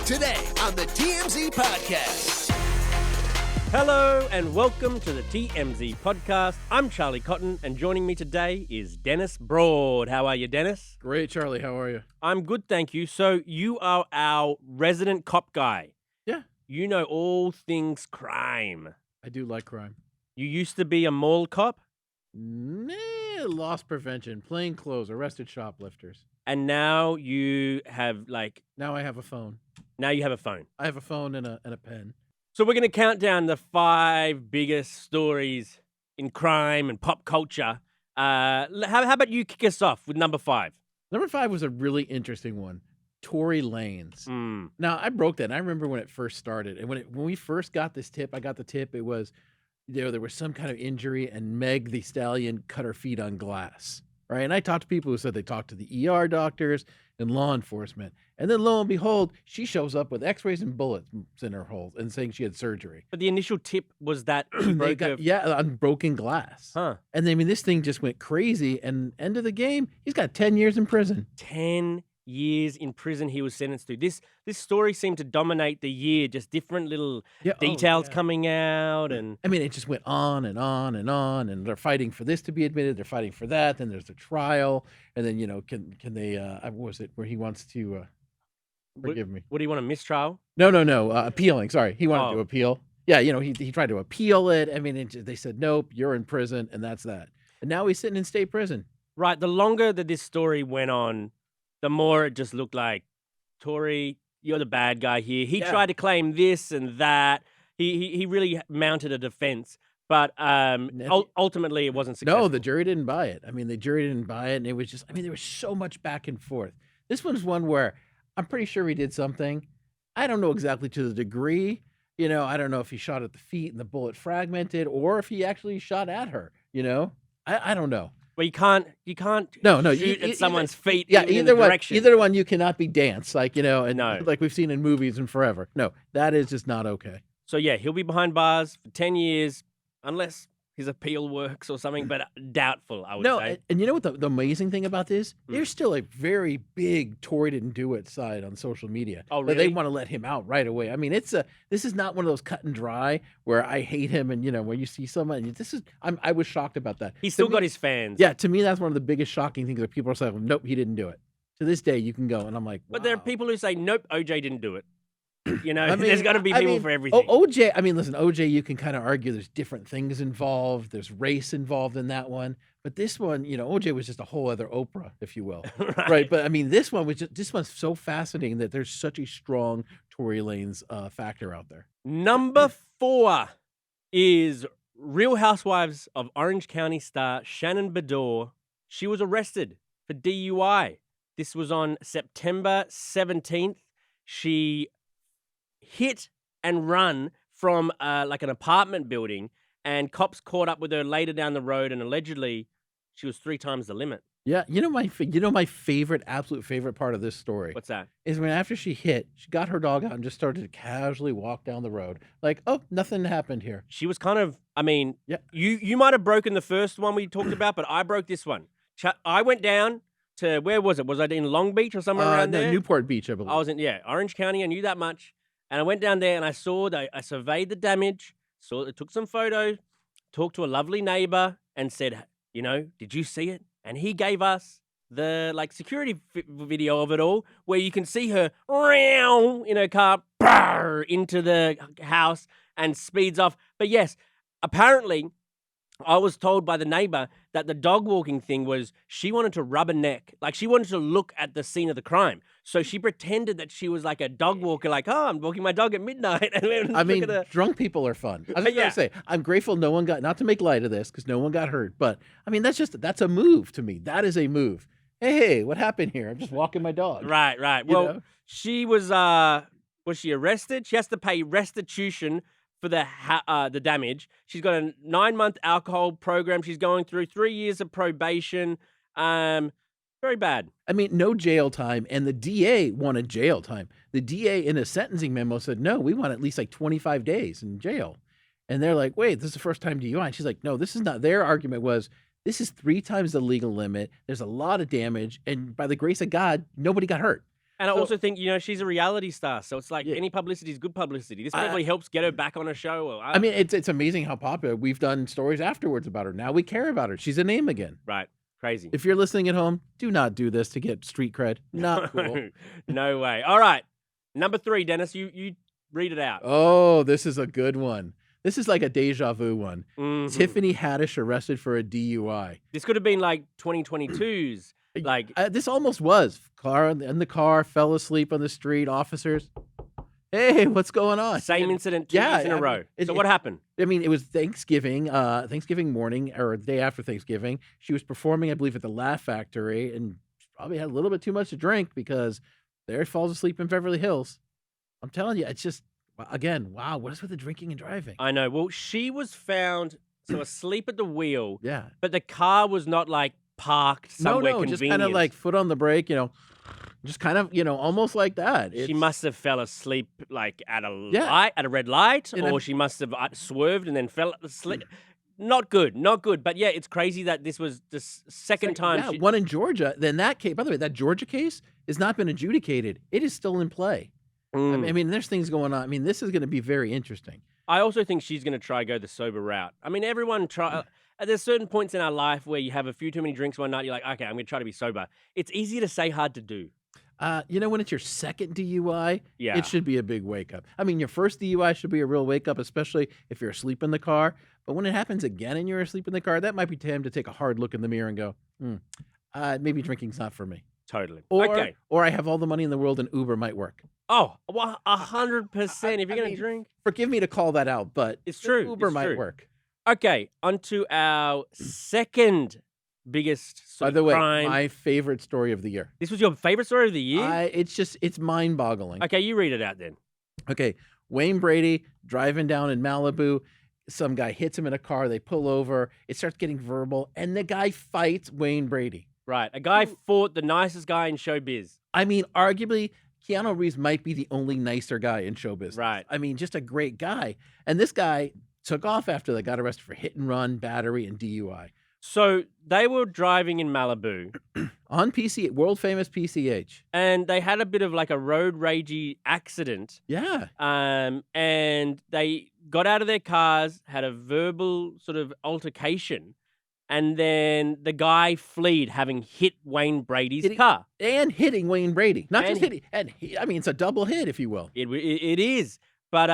Today on the TMZ Podcast. Hello and welcome to the TMZ Podcast. I'm Charlie Cotton and joining me today is Dennis Broad. How are you, Dennis? Great, Charlie. How are you? I'm good, thank you. So you are our resident cop guy. Yeah. You know all things crime. I do like crime. You used to be a mall cop Loss prevention, plain clothes, arrested shoplifters. and now you have Now I have a phone. now you have a phone. I have a phone and a pen. So we're going to count down the 5 biggest stories in crime and pop culture. How about you kick us off with number 5? Number 5 was a really interesting one. Tory Lanez. Now, I broke that. And I remember when it first started. And when we first got this tip, I got the tip. It was, there was some kind of injury and Meg Thee Stallion cut her feet on glass. Right. And I talked to people who said they talked to the ER doctors and law enforcement. And then lo and behold, she shows up with x-rays and bullets in her holes and saying she had surgery. But the initial tip was that he broke on broken glass. Huh. And I mean, this thing just went crazy. And end of the game, he's got 10 years in prison. 10 years in prison he was sentenced to. This story seemed to dominate the year, just different little details coming out. And I mean, it just went on and on and on. And they're fighting for this to be admitted. They're fighting for that. Then there's a trial. And then, can they, what was it, where he wants to, forgive me. What do you want, a mistrial? No, appealing. Sorry. He wanted to appeal. Yeah, he tried to appeal it. I mean, they said, nope, you're in prison. And that's that. And now he's sitting in state prison. Right. The longer that this story went on, the more it just looked like, Tory, you're the bad guy here. He tried to claim this and that. He really mounted a defense. But ultimately, it wasn't successful. No, the jury didn't buy it. I mean, the jury didn't buy it. And it was just, there was so much back and forth. This one's one where I'm pretty sure he did something. I don't know exactly to the degree. I don't know if he shot at the feet and the bullet fragmented or if he actually shot at her. I don't know. Well, you can't shoot at someone's feet. Yeah, in the direction. Either one, you cannot be danced like No. like we've seen in movies and forever. No, that is just not okay. So yeah, he'll be behind bars for 10 years, unless his appeal works or something. But doubtful, I would say. And you know what the amazing thing about this? There's still a very big Tory didn't do it side on social media. Oh, really? They want to let him out right away. I mean, this is not one of those cut and dry where I hate him and where you see someone. I was shocked about that. He's still got his fans. Yeah, to me that's one of the biggest shocking things that people are saying, nope, he didn't do it. To this day, you can go and I'm like, wow. But there are people who say, nope, OJ didn't do it. There's got to be people for everything. OJ, listen, OJ, you can kind of argue there's different things involved. There's race involved in that one. But this one, OJ was just a whole other Oprah, if you will. Right. But this one this one's so fascinating that there's such a strong Tory Lanez factor out there. Number 4 is Real Housewives of Orange County star Shannon Beador. She was arrested for DUI. This was on September 17th. She hit and run from an apartment building, and cops caught up with her later down the road, and allegedly she was 3 times the limit. Yeah, my absolute favorite part of this story. What's that? Is when after she hit, she got her dog out and just started to casually walk down the road, like, oh, nothing happened here. She was kind of, you might have broken the first one we talked about, but I broke this one. I went down to, where was it? Was I in Long Beach or somewhere around there? Newport Beach, I believe. I was in, Orange County. I knew that much. And I went down there and I surveyed the damage, took some photos, talked to a lovely neighbor and said, did you see it? And he gave us the security video of it all, where you can see her in her car into the house and speeds off. But yes, apparently I was told by the neighbor that the dog walking thing was she wanted to rub a neck. She wanted to look at the scene of the crime. So she pretended that she was like a dog walker, I'm walking my dog at midnight. Drunk people are fun. I was just going to say, I'm grateful no one got, not to make light of this because no one got hurt, but that's a move to me. That is a move. Hey, what happened here? I'm just walking my dog. Right. Well, she was she arrested? She has to pay restitution for the damage. She's got a 9-month alcohol program she's going through, 3 years of probation. Very bad. No jail time, and the DA wanted jail time. The DA in a sentencing memo said, no, we want at least 25 days in jail. And they're like, wait, this is the first time DUI. And she's like, no, this is not. Their argument was, this is 3 times the legal limit. There's a lot of damage, and by the grace of God, nobody got hurt. And I also think, she's a reality star, so it's like Yeah. any publicity is good publicity. This probably helps get her back on a show. Or, I mean, it's amazing how popular. We've done stories afterwards about her. Now we care about her. She's a name again. Right. Crazy. If you're listening at home, do not do this to get street cred. Not cool. No way. All right. Number 3, Dennis, you read it out. Oh, this is a good one. This is like a deja vu one. Mhm. Tiffany Haddish arrested for a DUI. This could have been like 2022's. Like This almost was. Car in the car, fell asleep on the street. Officers, hey, what's going on? same incident 2 weeks in a row. So what happened? I mean, it was Thanksgiving morning or the day after Thanksgiving. She was performing, I believe, at the Laugh Factory, and she probably had a little bit too much to drink because there falls asleep in Beverly Hills. I'm telling you, it's just, again, wow, what is with the drinking and driving? I know. Well, she was found asleep at the wheel. Yeah. But the car was not like parked somewhere No, convenient. just kind of like foot on the brake, just kind of, almost like that. She must have fell asleep like at a Yeah. light, at a red light, And or she must have swerved and then fell asleep. Not good. But yeah, it's crazy that this was the second time. Yeah, one in Georgia. Then that case, by the way, that Georgia case has not been adjudicated. It is still in play. I mean, there's things going on. I mean, this is going to be very interesting. I also think she's going to try go the sober route. I mean, everyone try. There's certain points in our life where you have a few too many drinks one night. You're like, okay, I'm going to try to be sober. It's easy to say, hard to do. When it's your second DUI, Yeah. it should be a big wake up. I mean, your first DUI should be a real wake up, especially if you're asleep in the car. But when it happens again and you're asleep in the car, that might be time to take a hard look in the mirror and go, maybe drinking's not for me. Totally. Or I have all the money in the world and Uber might work. Oh, 100%. If you're going to drink. Forgive me to call that out, but It's true. Uber It's might true. work. Okay, on to our second biggest By the way, crime. my favorite story of the year. This was your favorite story of the year? It's mind-boggling. Okay, you read it out then. Okay, Wayne Brady driving down in Malibu. Some guy hits him in a car. They pull over. It starts getting verbal, and the guy fights Wayne Brady. Right, a guy fought the nicest guy in showbiz. I mean, arguably, Keanu Reeves might be the only nicer guy in show business. Right. I mean, just a great guy. And this guy took off after they got arrested for hit and run, battery, and DUI. So they were driving in Malibu. On world famous PCH. And they had a bit of like a road ragey accident. Yeah. And they got out of their cars, had a verbal sort of altercation, and then the guy fled, having hit Wayne Brady's car. And hitting Wayne Brady. Not And just hitting. It's a double hit, if you will. It is. But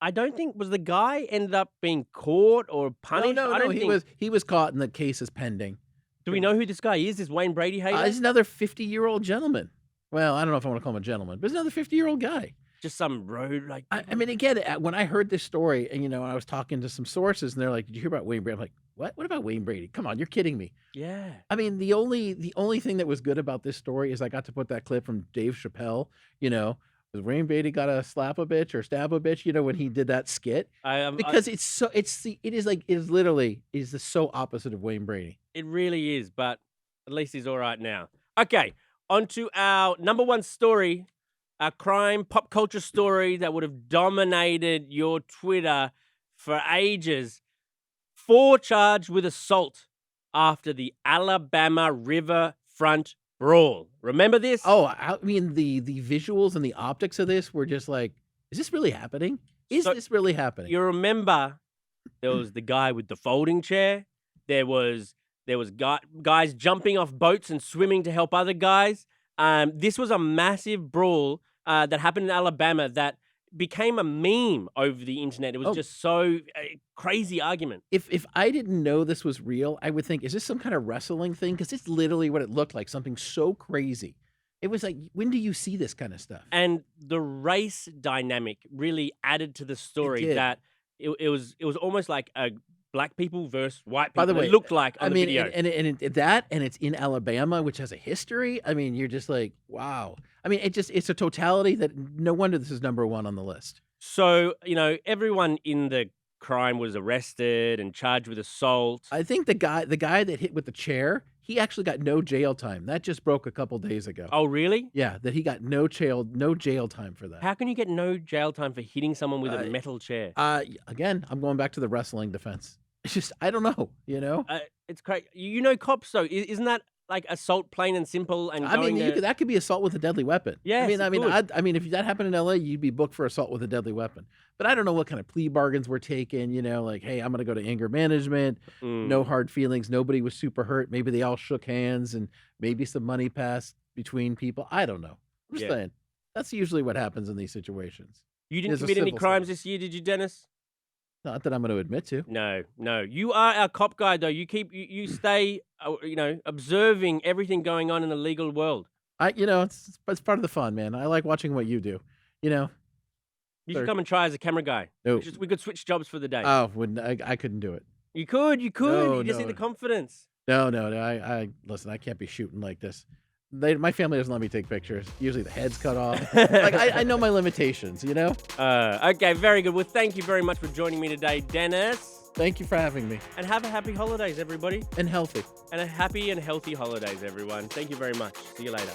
I don't think, was the guy ended up being caught or punished? No. He was caught and the case is pending. Do we know who this guy is? This Wayne Brady hater? He's another 50-year-old gentleman. Well, I don't know if I want to call him a gentleman, but he's another 50-year-old guy. Just some road like. I mean, again, when I heard this story, and I was talking to some sources, and they're like, "Did you hear about Wayne Brady?" I'm like, "What? What about Wayne Brady? Come on, you're kidding me." Yeah. I mean, the only thing that was good about this story is I got to put that clip from Dave Chappelle. Was Wayne Brady got to slap a bitch or stab a bitch? When he did that skit, because it is the so opposite of Wayne Brady. It really is, but at least he's all right now. Okay, on to our number one story, a crime pop culture story that would have dominated your Twitter for ages. 4 charged with assault after the Alabama riverfront brawl. Remember this? Oh, I mean, the visuals and the optics of this were just like, is this really happening? Is this really happening? You remember there was the guy with the folding chair. There was guys jumping off boats and swimming to help other guys. This was a massive brawl that happened in Alabama that became a meme over the internet. It was just so crazy argument. If I didn't know this was real, I would think, is this some kind of wrestling thing? Because it's literally what it looked like, something so crazy. It was like, when do you see this kind of stuff? And the race dynamic really added to the story that it was almost like a black people versus white people. By the way, it looked like on the video. And it's in Alabama, which has a history. I mean, you're just like, wow. I mean, it's a totality that no wonder this is number one on the list. So, everyone in the crime was arrested and charged with assault. I think the guy that hit with the chair, he actually got no jail time. That just broke a couple days ago. Oh, really? Yeah, that he got no jail time for that. How can you get no jail time for hitting someone with a metal chair? Again, I'm going back to the wrestling defense. It's just, I don't know, It's crazy. Cops, though, isn't that like assault, plain and simple, and I going mean, that could be assault with a deadly weapon. Yes, it could. I mean, if that happened in LA, you'd be booked for assault with a deadly weapon. But I don't know what kind of plea bargains were taken. Like, hey, I'm going to go to anger management. No hard feelings. Nobody was super hurt. Maybe they all shook hands, and maybe some money passed between people. I don't know. I'm just saying. That's usually what happens in these situations. You didn't commit any crimes this year, did you, Dennis? Not that I'm going to admit to. No. You are our cop guy, though. You stay, observing everything going on in the legal world. It's part of the fun, man. I like watching what you do. You should come and try as a camera guy. No. We could switch jobs for the day. Oh, I couldn't do it. You could. No, you just need the confidence. No. I listen. I can't be shooting like this. My family doesn't let me take pictures. Usually the head's cut off. I know my limitations, Okay, very good. Well, thank you very much for joining me today, Dennis. Thank you for having me. And have a happy holidays, everybody. And healthy. And a happy and healthy holidays, everyone. Thank you very much. See you later.